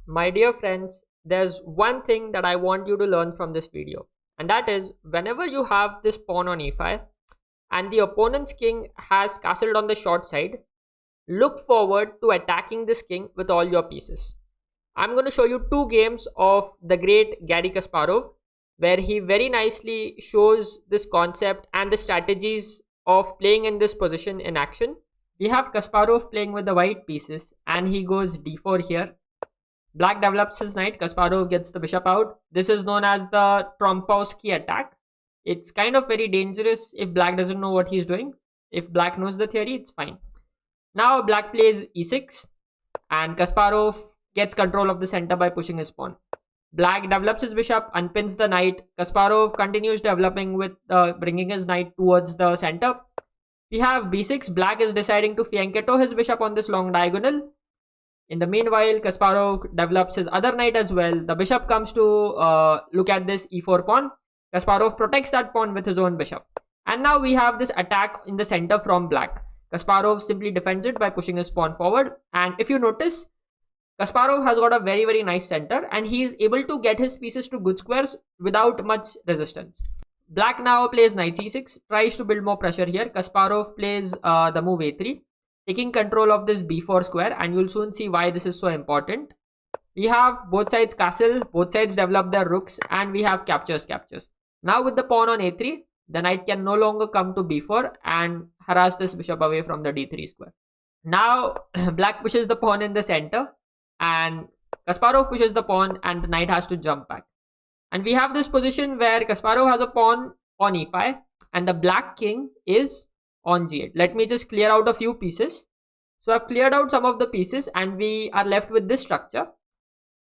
My dear friends, there's one thing that I want you to learn from this video, and that is whenever you have this pawn on e5 and the opponent's king has castled on the short side, look forward to attacking this king with all your pieces. I'm going to show you two games of the great Garry Kasparov, where he very nicely shows this concept and the strategies of playing in this position in action. We have Kasparov playing with the white pieces, and he goes d4 here. Black develops his knight. Kasparov gets the bishop out. This is known as the Trompowsky attack. It's kind of very dangerous if black doesn't know what he's doing. If black knows the theory, it's fine. Now black plays e6 and Kasparov gets control of the center by pushing his pawn. Black develops his bishop, unpins the knight. Kasparov continues developing with bringing his knight towards the center. We have b6. Black is deciding to fianchetto his bishop on this long diagonal. In the meanwhile, Kasparov develops his other knight as well. The bishop comes to look at this e4 pawn. Kasparov protects that pawn with his own bishop. And now we have this attack in the center from black. Kasparov simply defends it by pushing his pawn forward. And if you notice, Kasparov has got a very nice center and he is able to get his pieces to good squares without much resistance. Black now plays knight c6, tries to build more pressure here. Kasparov plays the move a3, taking control of this b4 square, and you'll soon see why this is so important. We have both sides castle, both sides develop their rooks, and we have captures. Now with the pawn on a3, the knight can no longer come to b4 and harass this bishop away from the d3 square. Now black pushes the pawn in the center and Kasparov pushes the pawn and the knight has to jump back. And we have this position where Kasparov has a pawn on e5 and the black king is on g8. Let me just clear out a few pieces. So I've cleared out some of the pieces and we are left with this structure.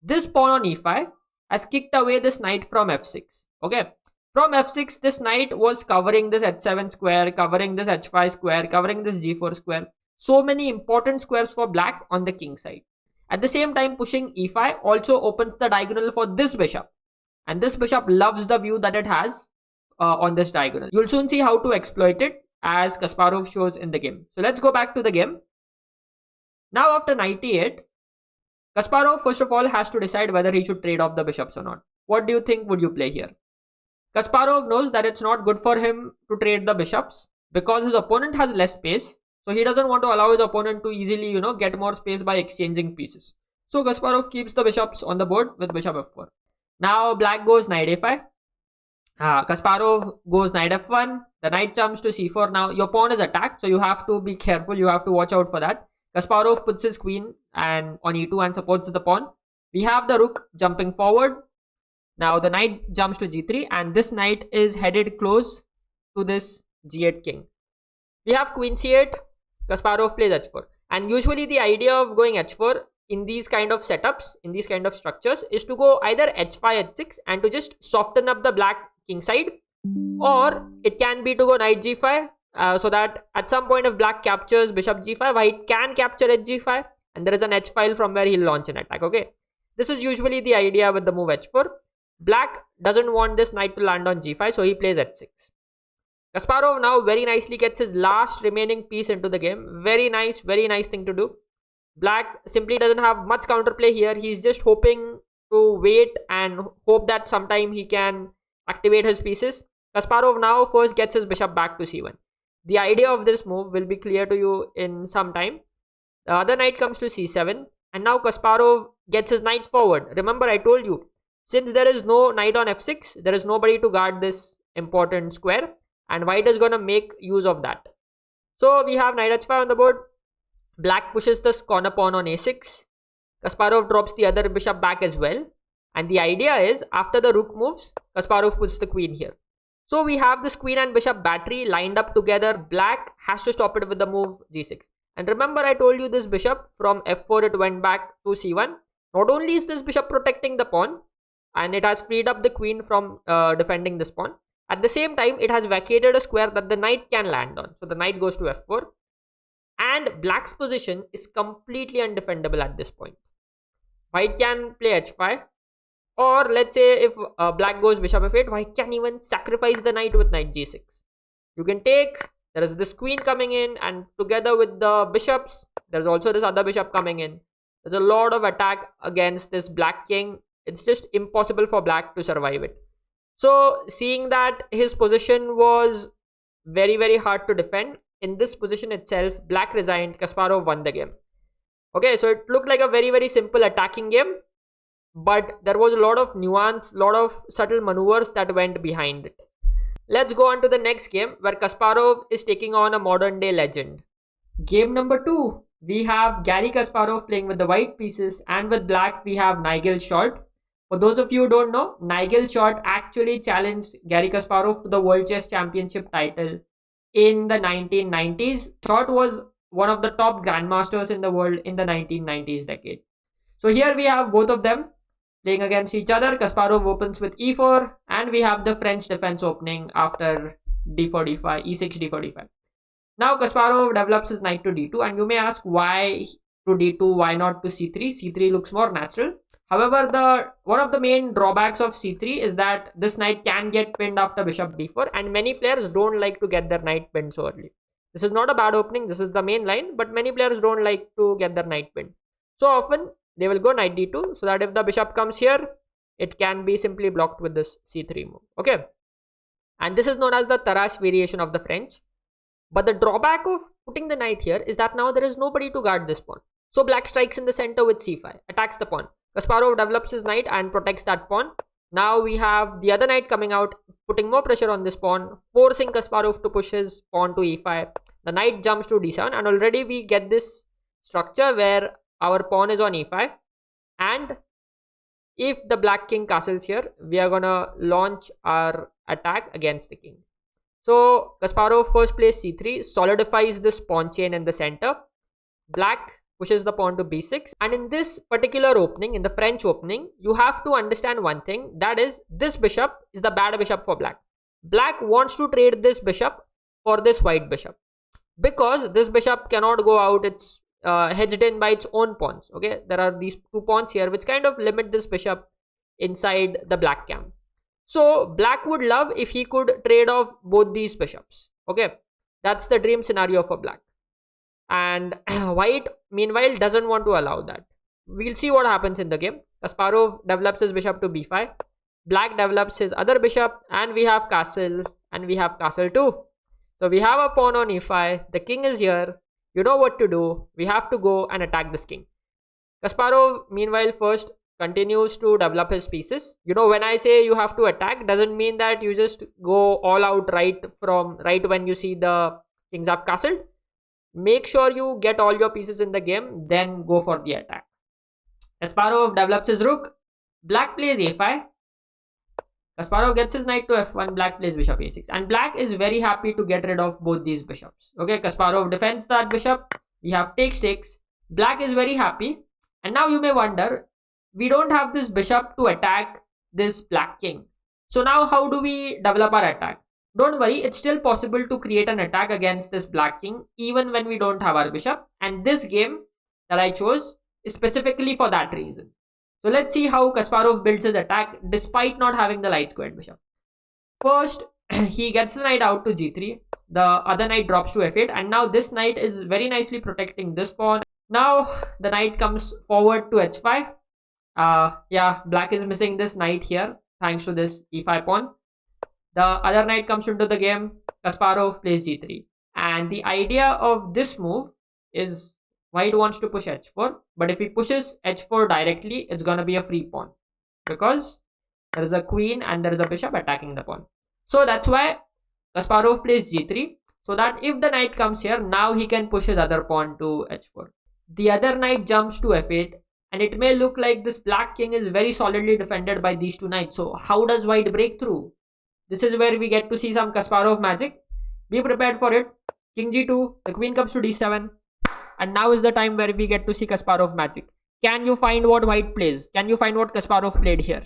This pawn on e5 has kicked away this knight from f6. Okay. From f6, this knight was covering this h7 square, covering this h5 square, covering this g4 square. So many important squares for black on the king side. At the same time, pushing e5 also opens the diagonal for this bishop. And this bishop loves the view that it has on this diagonal. You'll soon see how to exploit it as Kasparov shows in the game. So let's go back to the game. Now after knight e8, Kasparov first of all has to decide whether he should trade off the bishops or not. What do you think would you play here? Kasparov knows that it's not good for him to trade the bishops because his opponent has less space. So he doesn't want to allow his opponent to easily, get more space by exchanging pieces. So Kasparov keeps the bishops on the board with bishop f4. Now black goes knight a5. Kasparov goes knight f1. The knight jumps to c4. Now your pawn is attacked, so you have to be careful. You have to watch out for that. Kasparov puts his queen and on e2 and supports the pawn. We have the rook jumping forward. Now the knight jumps to g3 and this knight is headed close to this g8 king. We have queen c8. Kasparov plays h4. And usually the idea of going h4 in these kind of setups, in these kind of structures, is to go either h5, h6 and to just soften up the black king side, or it can be to go knight g5 so that at some point if black captures bishop g5, white can capture h5 and there is an h file from where he'll launch an attack. Okay, this is usually the idea with the move h4. Black doesn't want this knight to land on g5, so he plays h6. Kasparov now very nicely gets his last remaining piece into the game. Very nice thing to do. Black simply doesn't have much counterplay here. He's just hoping to wait and hope that sometime he can activate his pieces. Kasparov now first gets his bishop back to c1. The idea of this move will be clear to you in some time. The other knight comes to c7 and now Kasparov gets his knight forward. Remember, I told you, since there is no knight on f6, there is nobody to guard this important square and white is going to make use of that. So we have knight h5 on the board. Black pushes this corner pawn on a6. Kasparov drops the other bishop back as well. And the idea is, after the rook moves, Kasparov puts the queen here. So we have this queen and bishop battery lined up together. Black has to stop it with the move g6. And remember, I told you this bishop from f4 it went back to c1. Not only is this bishop protecting the pawn, and it has freed up the queen from defending this pawn. At the same time, it has vacated a square that the knight can land on. So the knight goes to f4. And black's position is completely undefendable at this point. White can play h5. Or let's say if black goes bishop f8, white can even sacrifice the knight with knight g6. You can take, there is this queen coming in and together with the bishops, there's also this other bishop coming in. There's a lot of attack against this black king. It's just impossible for black to survive it. So seeing that his position was very, very hard to defend, in this position itself, black resigned, Kasparov won the game. Okay, so it looked like a very, very simple attacking game, but there was a lot of nuance, lot of subtle maneuvers that went behind it. Let's go on to the next game, where Kasparov is taking on a modern day legend. Game number 2, we have Garry Kasparov playing with the white pieces, and with black we have Nigel Short. For those of you who don't know, Nigel Short actually challenged Garry Kasparov to the World Chess Championship title in the 1990s. Short was one of the top grandmasters in the world in the 1990s decade. So here we have both of them playing against each other. Kasparov opens with e4, and we have the French defense opening after d4, d5, e6, d4, d5. Now Kasparov develops his knight to d2, and you may ask why to d2, why not to c3? c3 looks more natural. However, one of the main drawbacks of c3 is that this knight can get pinned after bishop d4, and many players don't like to get their knight pinned so early. This is not a bad opening, this is the main line, but many players don't like to get their knight pinned. So often they will go knight d2, so that if the bishop comes here, it can be simply blocked with this c3 move. Okay, and this is known as the Tarrasch variation of the French. But the drawback of putting the knight here is that now there is nobody to guard this pawn. So black strikes in the center with c5, attacks the pawn. Kasparov develops his knight and protects that pawn. Now we have the other knight coming out, putting more pressure on this pawn, forcing Kasparov to push his pawn to e5. The knight jumps to d7, and already we get this structure where our pawn is on e5. And if the black king castles here, we are gonna launch our attack against the king. So Kasparov first plays c3, solidifies this pawn chain in the center. Black pushes the pawn to b6, and in this particular opening, in the French opening, you have to understand one thing, that is, this bishop is the bad bishop for black. Black wants to trade this bishop for this white bishop, because this bishop cannot go out, it's hedged in by its own pawns. Okay, there are these two pawns here which kind of limit this bishop inside the black camp. So black would love if he could trade off both these bishops. Okay, that's the dream scenario for black. And white meanwhile doesn't want to allow that. We'll see what happens in the game. Kasparov develops his bishop to b5, black develops his other bishop, and we have castle, and we have castle too. So we have a pawn on e5, the king is here, you know what to do, we have to go and attack this king. Kasparov meanwhile first continues to develop his pieces. You know, when I say you have to attack, doesn't mean that you just go all out right when you see the kings have castled. Make sure you get all your pieces in the game, then go for the attack. Kasparov develops his rook, black plays a5, Kasparov gets his knight to f1, black plays bishop a6, and black is very happy to get rid of both these bishops. Okay, Kasparov defends that bishop, we have takes, black is very happy, and now you may wonder, we don't have this bishop to attack this black king. So now how do we develop our attack? Don't worry, it's still possible to create an attack against this black king even when we don't have our bishop, and this game that I chose is specifically for that reason. So let's see how Kasparov builds his attack despite not having the light squared bishop. First, he gets the knight out to g3, the other knight drops to f8, and now this knight is very nicely protecting this pawn. Now the knight comes forward to h5. Yeah, black is missing this knight here thanks to this e5 pawn. The other knight comes into the game, Kasparov plays g3. And the idea of this move is white wants to push h4, but if he pushes h4 directly, it's going to be a free pawn because there is a queen and there is a bishop attacking the pawn. So that's why Kasparov plays g3, so that if the knight comes here, now he can push his other pawn to h4. The other knight jumps to f8, and it may look like this black king is very solidly defended by these two knights. So how does white break through? This is where we get to see some Kasparov magic. Be prepared for it. King g2, the queen comes to d7, and now is the time where we get to see Kasparov magic. Can you find what white plays? Can you find what Kasparov played here?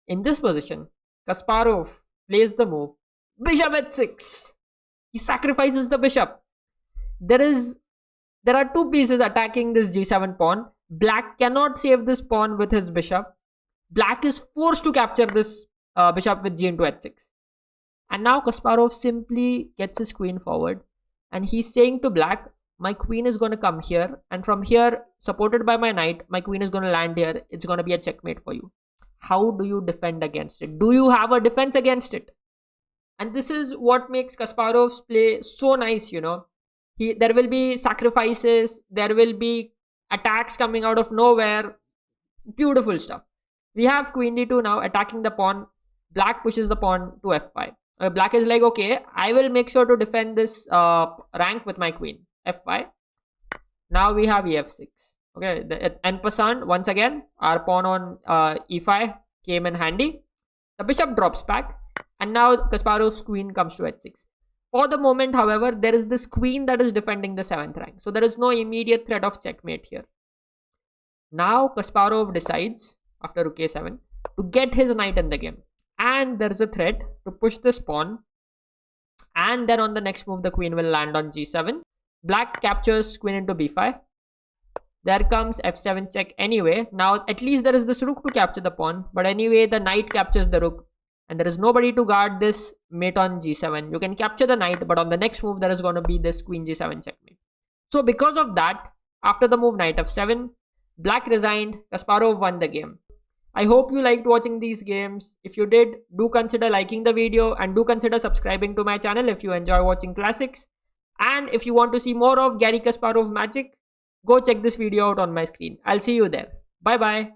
In this position, Kasparov plays the move bishop h6. He sacrifices the bishop. There are two pieces attacking this g7 pawn. Black cannot save this pawn with his bishop. Black is forced to capture this bishop with g into h6. And now Kasparov simply gets his queen forward, and he's saying to black, my queen is going to come here, and from here, supported by my knight, my queen is going to land here. It's going to be a checkmate for you. How do you defend against it? Do you have a defense against it? And this is what makes Kasparov's play so nice, you know. There will be sacrifices, there will be attacks coming out of nowhere. Beautiful stuff. We have queen d2 now attacking the pawn. Black pushes the pawn to f5. Black is like, okay, I will make sure to defend this rank with my queen. f5. Now we have ef6. Okay, en passant, once again, our pawn on e5 came in handy. The bishop drops back, and now Kasparov's queen comes to h6. For the moment, however, there is this queen that is defending the 7th rank. So there is no immediate threat of checkmate here. Now Kasparov decides, after rook a7, to get his knight in the game. And there is a threat to push this pawn. And then on the next move, the queen will land on g7. Black captures queen into b5. There comes f7 check anyway. Now at least there is this rook to capture the pawn. But anyway, the knight captures the rook. And there is nobody to guard this mate on g7. You can capture the knight, but on the next move, there is going to be this queen g7 checkmate. So because of that, after the move knight f7, Black resigned, Kasparov won the game. I hope you liked watching these games. If you did, do consider liking the video and do consider subscribing to my channel if you enjoy watching classics. And if you want to see more of Garry Kasparov magic, go check this video out on my screen. I'll see you there. Bye bye.